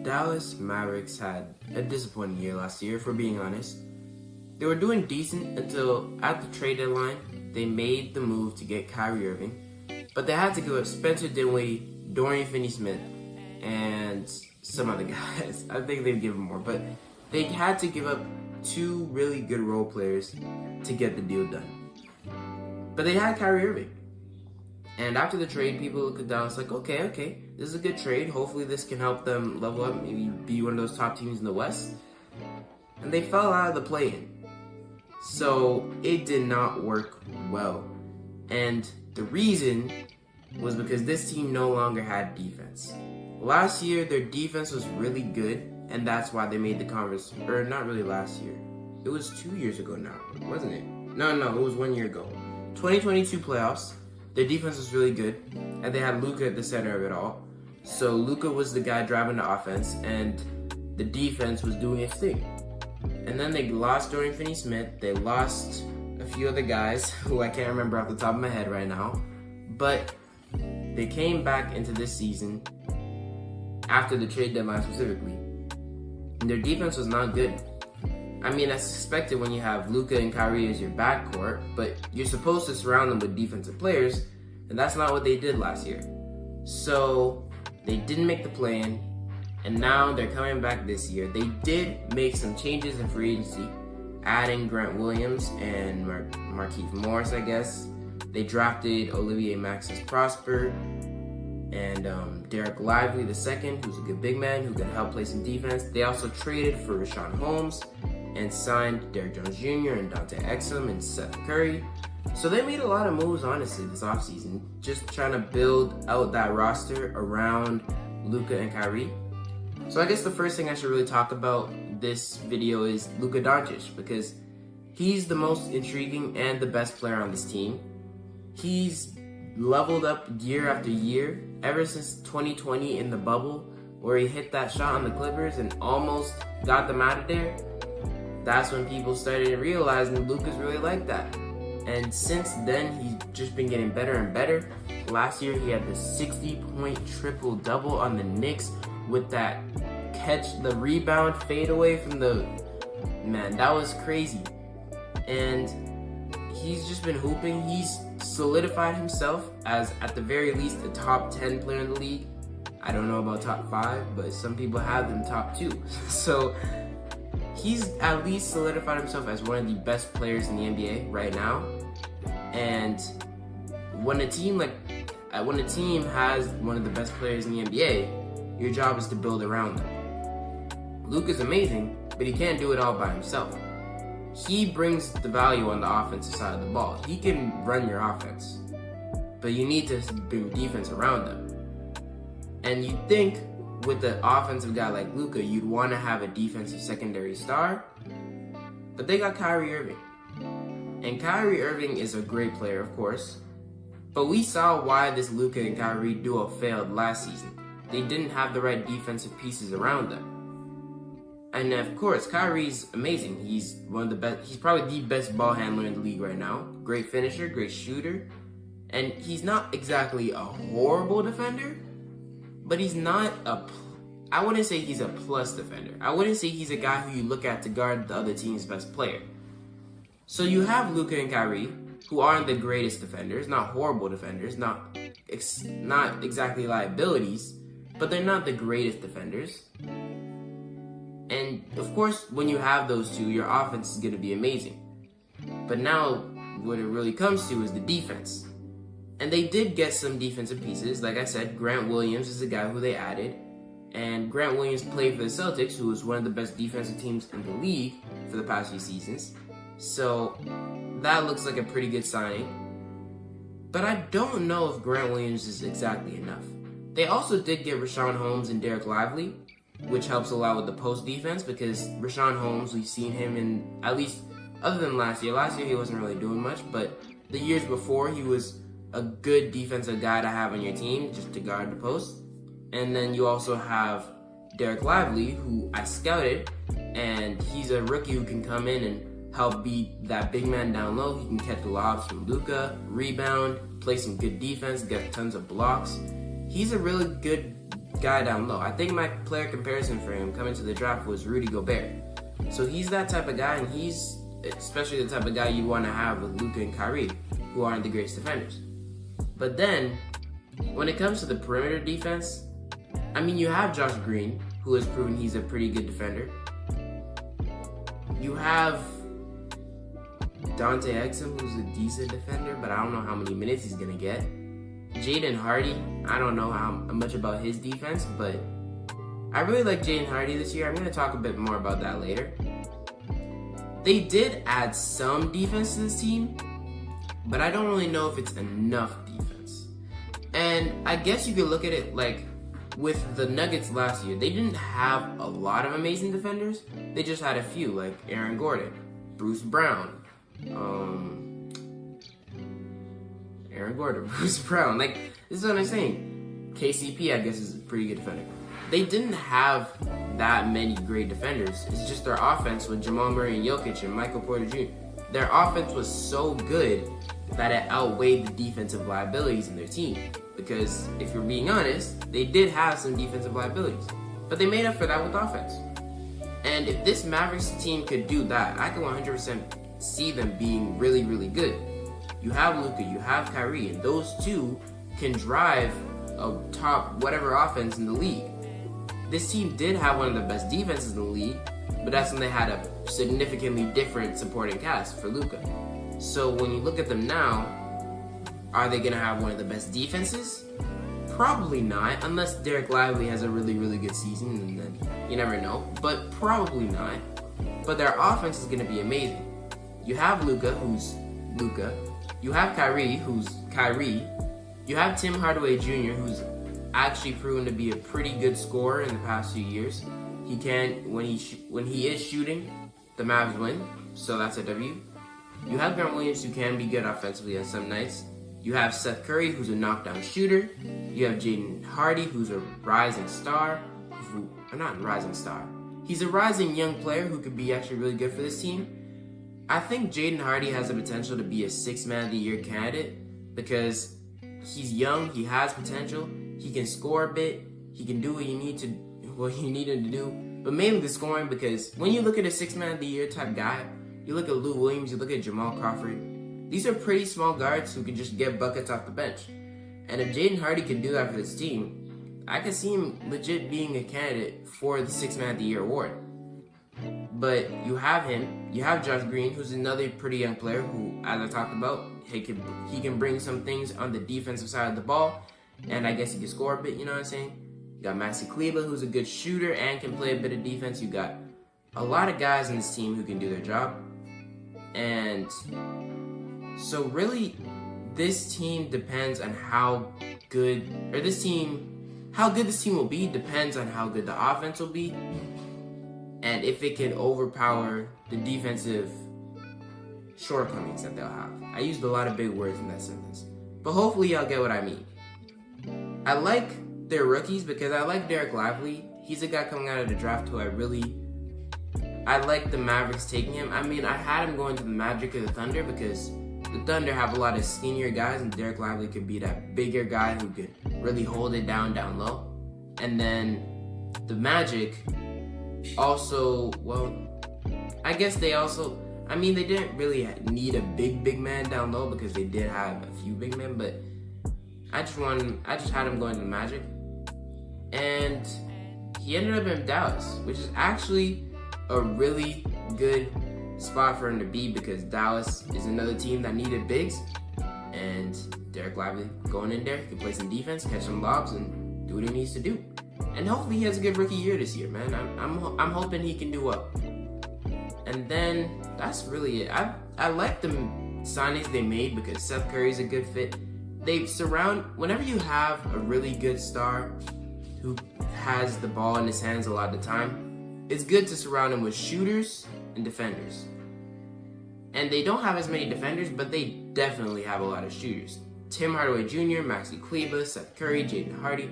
Dallas Mavericks had a disappointing year last year, if we're being honest. They were doing decent until at the trade deadline, they made the move to get Kyrie Irving, but they had to give up Spencer Dinwiddie, Dorian Finney-Smith, and some other guys. I think they'd give them more, but they had to give up two really good role players to get the deal done. But they had Kyrie Irving. And after the trade, people look at Dallas like, okay, this is a good trade. Hopefully this can help them level up, maybe be one of those top teams in the West. And they fell out of the play-in. So it did not work well. And the reason was because this team no longer had defense. Last year, their defense was really good, and that's why they made the conference, or not really last year. It was 2 years ago now, wasn't it? No, it was 1 year ago. 2022 playoffs, their defense was really good, and they had Luka at the center of it all. So Luka was the guy driving the offense, and the defense was doing its thing. And then they lost Dorian Finney-Smith. They lost a few other guys who I can't remember off the top of my head right now. But they came back into this season after the trade deadline specifically. And their defense was not good. I mean, that's expected when you have Luka and Kyrie as your backcourt, but you're supposed to surround them with defensive players, and that's not what they did last year. So they didn't make the play-in, and now they're coming back this year. They did make some changes in free agency, adding Grant Williams and Markieff Morris, I guess. They drafted Olivier Maxence Prosper and Derek Lively II, who's a good big man who can help play some defense. They also traded for Richaun Holmes and signed Derrick Jones Jr. and Dante Exum and Seth Curry. So they made a lot of moves, honestly, this offseason, just trying to build out that roster around Luka and Kyrie. So I guess the first thing I should really talk about this video is Luka Doncic, because he's the most intriguing and the best player on this team. He's leveled up year after year, ever since 2020 in the bubble, where he hit that shot on the Clippers and almost got them out of there. That's when people started realizing Luka's really like that. And since then, he's just been getting better and better. Last year, he had the 60-point triple-double on the Knicks with that catch, the rebound fadeaway from the... Man, that was crazy. And he's just been hooping. He's solidified himself as, at the very least, a top 10 player in the league. I don't know about top 5, but some people have him top 2. So he's at least solidified himself as one of the best players in the NBA right now. And when a team has one of the best players in the NBA, your job is to build around them. Luka's amazing, but he can't do it all by himself. He brings the value on the offensive side of the ball. He can run your offense, but you need to bring defense around them. And you'd think with an offensive guy like Luka, you'd want to have a defensive secondary star, but they got Kyrie Irving. And Kyrie Irving is a great player, of course, but we saw why this Luka and Kyrie duo failed last season. They didn't have the right defensive pieces around them. And of course, Kyrie's amazing. He's one of the best. He's probably the best ball handler in the league right now. Great finisher, great shooter. And he's not exactly a horrible defender, but he's not I wouldn't say he's a plus defender. I wouldn't say he's a guy who you look at to guard the other team's best player. So you have Luka and Kyrie, who aren't the greatest defenders, not horrible defenders, not exactly liabilities, but they're not the greatest defenders. And of course, when you have those two, your offense is going to be amazing. But now, what it really comes to is the defense. And they did get some defensive pieces. Like I said, Grant Williams is the guy who they added. And Grant Williams played for the Celtics, who was one of the best defensive teams in the league for the past few seasons. So that looks like a pretty good signing. But I don't know if Grant Williams is exactly enough. They also did get Richaun Holmes and Derek Lively, which helps a lot with the post defense, because Richaun Holmes, we've seen him in, at least other than last year. Last year he wasn't really doing much, but the years before he was a good defensive guy to have on your team just to guard the post. And then you also have Derek Lively, who I scouted, and he's a rookie who can come in and help beat that big man down low. He can catch the lobs from Luka, rebound, play some good defense, get tons of blocks. He's a really good guy down low. I think my player comparison for him coming to the draft was Rudy Gobert. So he's that type of guy, and he's especially the type of guy you want to have with Luka and Kyrie, who aren't the greatest defenders. But then, when it comes to the perimeter defense, I mean, you have Josh Green, who has proven he's a pretty good defender. You have Dante Exum, who's a decent defender, but I don't know how many minutes he's going to get. Jaden Hardy, I don't know how much about his defense, but I really like Jaden Hardy this year. I'm going to talk a bit more about that later. They did add some defense to this team, but I don't really know if it's enough defense. And I guess you could look at it like with the Nuggets last year. They didn't have a lot of amazing defenders. They just had a few, like Aaron Gordon, Bruce Brown, Bruce Brown. Like, this is what I'm saying. KCP, I guess, is a pretty good defender. They didn't have that many great defenders. It's just their offense with Jamal Murray and Jokic and Michael Porter Jr. Their offense was so good that it outweighed the defensive liabilities in their team. Because if you're being honest, they did have some defensive liabilities. But they made up for that with offense. And if this Mavericks team could do that, I can 100% see them being really, really good. You have Luka, you have Kyrie, and those two can drive a top whatever offense in the league. This team did have one of the best defenses in the league, but that's when they had a significantly different supporting cast for Luka. So when you look at them now, are they going to have one of the best defenses? Probably not, unless Derek Lively has a really, really good season, and then you never know, but probably not. But their offense is going to be amazing. You have Luka, who's Luka. You have Kyrie, who's Kyrie. You have Tim Hardaway Jr., who's actually proven to be a pretty good scorer in the past few years. He can, when he is shooting, the Mavs win, so that's a W. You have Grant Williams, who can be good offensively on some nights. You have Seth Curry, who's a knockdown shooter. You have Jaden Hardy, who's a rising star. He's a rising young player who could be actually really good for this team. I think Jaden Hardy has the potential to be a 6th Man of the Year candidate because he's young, he has potential, he can score a bit, he can do what you need him to do, but mainly the scoring, because when you look at a 6th Man of the Year type guy, you look at Lou Williams, you look at Jamal Crawford, these are pretty small guards who can just get buckets off the bench. And if Jaden Hardy can do that for this team, I can see him legit being a candidate for the 6th Man of the Year award. But you have him, you have Josh Green, who's another pretty young player who, as I talked about, he can bring some things on the defensive side of the ball, and I guess he can score a bit, you know what I'm saying? You got Maxi Kleber, who's a good shooter and can play a bit of defense. You got a lot of guys in this team who can do their job. And so really, this team depends on how good this team will be depends on how good the offense will be, and if it can overpower the defensive shortcomings that they'll have. I used a lot of big words in that sentence, but hopefully y'all get what I mean. I like their rookies because I like Derek Lively. He's a guy coming out of the draft who I like the Mavericks taking him. I mean, I had him going to the Magic or the Thunder because the Thunder have a lot of skinnier guys, and Derek Lively could be that bigger guy who could really hold it down low. And then the Magic also, I guess they didn't really need a big man down low because they did have a few big men, but I just had him going to the Magic. And he ended up in Dallas, which is actually a really good spot for him to be because Dallas is another team that needed bigs, and Derek Lively going in there, he can play some defense, catch some lobs, and do what he needs to do. And hopefully he has a good rookie year this year, man. I'm hoping he can do well. And then that's really it. I like the signings they made because Seth Curry's a good fit. Whenever you have a really good star who has the ball in his hands a lot of the time, it's good to surround him with shooters and defenders. And they don't have as many defenders, but they definitely have a lot of shooters. Tim Hardaway Jr., Maxi Kleber, Seth Curry, Jaden Hardy.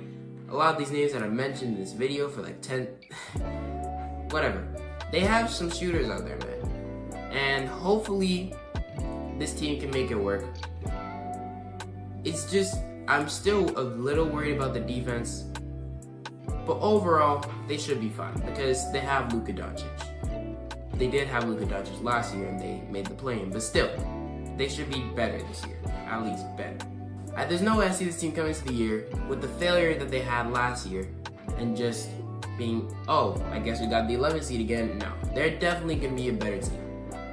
A lot of these names that I mentioned in this video for like 10, whatever. They have some shooters out there, man. And hopefully this team can make it work. It's just, I'm still a little worried about the defense. But overall, they should be fine because they have Luka Doncic. They did have Luka Doncic last year and they made the play-in, but still, they should be better this year, at least better. There's no way I see this team coming to the year with the failure that they had last year and just being, oh, I guess we got the 11th seed again. No, they're definitely going to be a better team,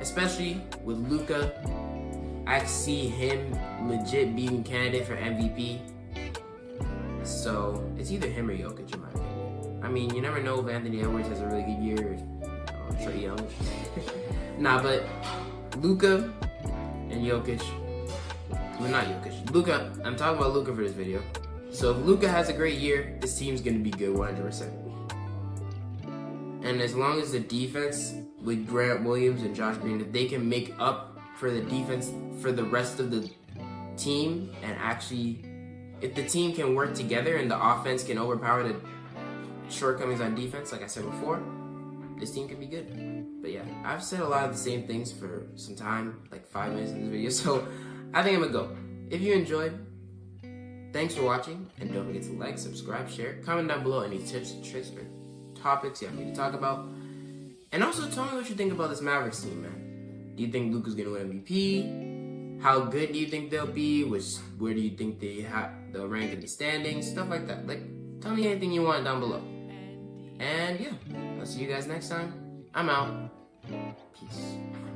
especially with Luka. I see him legit being candidate for MVP. So it's either him or Jokic in my opinion. I mean, you never know if Anthony Edwards has a really good year or Trae Young. Nah, but Luka and Jokic. Well, not Jokic. Luka. I'm talking about Luka for this video. So if Luka has a great year, this team's gonna be good 100%. And as long as the defense with Grant Williams and Josh Green, if they can make up for the defense for the rest of the team, and actually, if the team can work together and the offense can overpower the shortcomings on defense, like I said before, this team can be good. But yeah, I've said a lot of the same things for some time, like 5 minutes in this video, so I think I'm gonna go. If you enjoyed, thanks for watching, and don't forget to like, subscribe, share, comment down below any tips, tricks, or topics you want me to talk about. And also tell me what you think about this Mavericks team, man. Do you think Luka's gonna win MVP? How good do you think they'll be? Where do you think they'll rank in the standings? Stuff like that. Like, tell me anything you want down below. And yeah, I'll see you guys next time. I'm out. Peace.